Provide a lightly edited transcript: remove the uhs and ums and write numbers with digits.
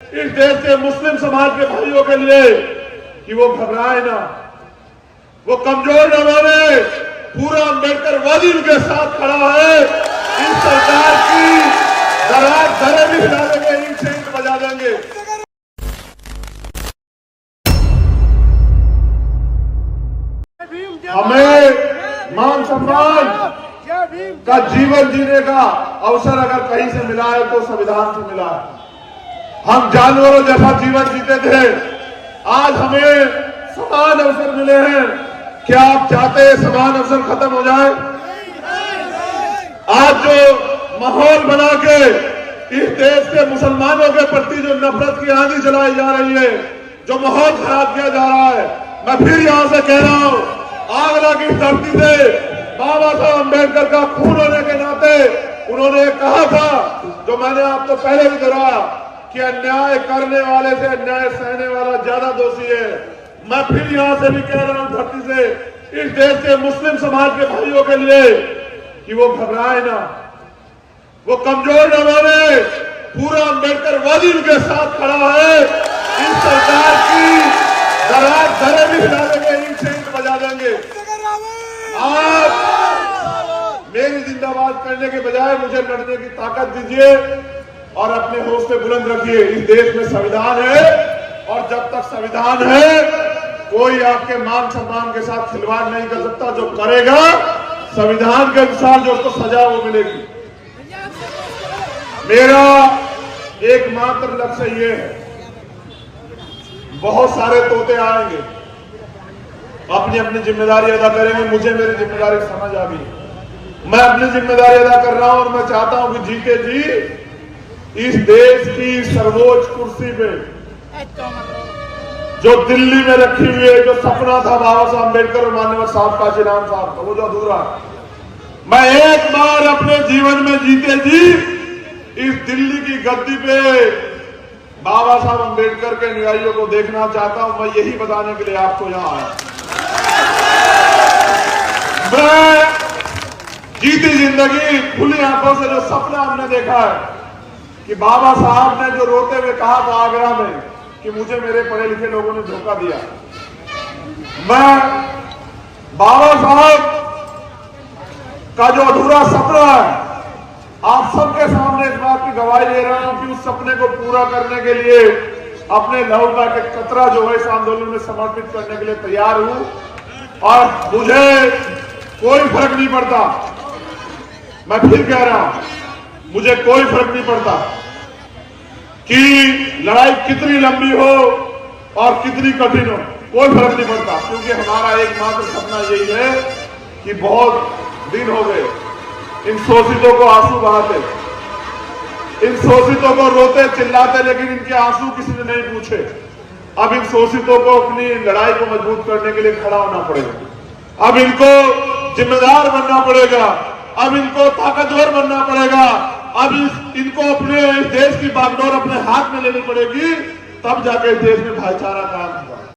इस देश के मुस्लिम समाज के भाइयों के लिए कि वो घबराए ना, वो कमजोर न बने। पूरा अम्बेडकर वादी उनके साथ खड़ा है। इस सरकार की दरार धरे भी हिला देंगे, ईंट से ईंट बजा देंगे। हमें मान सम्मान का जीवन जीने का अवसर अगर कहीं से मिला है तो संविधान से मिला है। हम जानवरों जैसा जीवन जीते थे, आज हमें समान अवसर मिले हैं। क्या आप चाहते हैं समान अवसर खत्म हो जाए? आज जो माहौल बना के इस देश के मुसलमानों के प्रति जो नफरत की आंधी चलाई जा रही है, जो माहौल खराब किया जा रहा है, मैं फिर यहां से कह रहा हूं, आगरा की धरती से बाबा साहब अम्बेडकर का खून होने के नाते उन्होंने कहा था, जो मैंने आपको पहले भी दोहराया, कि अन्याय करने वाले से अन्याय सहने वाला ज्यादा दोषी है। मैं फिर यहां से भी कह रहा हूं धरती से, इस देश के मुस्लिम समाज के भाइयों के लिए कि वो घबराए ना, वो कमजोर न बने। पूरा अम्बेडकर वादी उनके साथ खड़ा है। इस सरकार की दरार धरे भी हिला देंगे, ईंट से ईंट बजा देंगे। आप मेरी जिंदाबाद करने के बजाय मुझे लड़ने की ताकत दीजिए और अपने हौसले बुलंद रखिए। इस देश में संविधान है और जब तक संविधान है कोई आपके मान सम्मान के साथ खिलवाड़ नहीं कर सकता। जो करेगा संविधान के अनुसार जो उसको सजा वो मिलेगी। मेरा एकमात्र लक्ष्य ये है, बहुत सारे तोते आएंगे, अपनी अपनी जिम्मेदारी अदा करेंगे। मुझे मेरी जिम्मेदारी समझ आ गई, मैं अपनी जिम्मेदारी अदा कर रहा हूं और मैं चाहता हूं कि जीते जी इस देश की सर्वोच्च कुर्सी पे जो दिल्ली में रखी हुई है, जो सपना था बाबा साहब अम्बेडकर और माननीय साहब काशीराम साहब का, वो जो अधूरा, मैं एक बार अपने जीवन में जीते जी इस दिल्ली की गद्दी पे बाबा साहब अम्बेडकर के अनुयायियों को देखना चाहता हूं। मैं यही बताने के लिए आपको यहां आया। मैं जीती जिंदगी खुली आंखों से जो सपना हमने देखा है कि बाबा साहब ने जो रोते हुए कहा था आगरा में कि मुझे मेरे पढ़े लिखे लोगों ने धोखा दिया, मैं बाबा साहब का जो अधूरा सपना है आप सबके सामने इस बात की गवाही दे रहा हूं कि उस सपने को पूरा करने के लिए अपने लहू का एक कतरा जो है इस आंदोलन में समर्पित करने के लिए तैयार हूं। और मुझे कोई फर्क नहीं पड़ता, मैं फिर कह रहा हूं, मुझे कोई फर्क नहीं पड़ता कि लड़ाई कितनी लंबी हो और कितनी कठिन हो, कोई फर्क नहीं पड़ता। क्योंकि हमारा एकमात्र सपना यही है कि बहुत दिन हो गए इन शोषितों को आंसू बहाते, इन शोषितों को रोते चिल्लाते, लेकिन इनके आंसू किसी ने नहीं पूछे। अब इन शोषितों को अपनी लड़ाई को मजबूत करने के लिए खड़ा होना पड़ेगा। अब इनको जिम्मेदार बनना पड़ेगा, अब इनको ताकतवर बनना पड़ेगा, अब इनको अपने इस देश की बागडोर अपने हाथ में लेनी पड़ेगी, तब जाके इस देश में भाईचारा कायम होगा।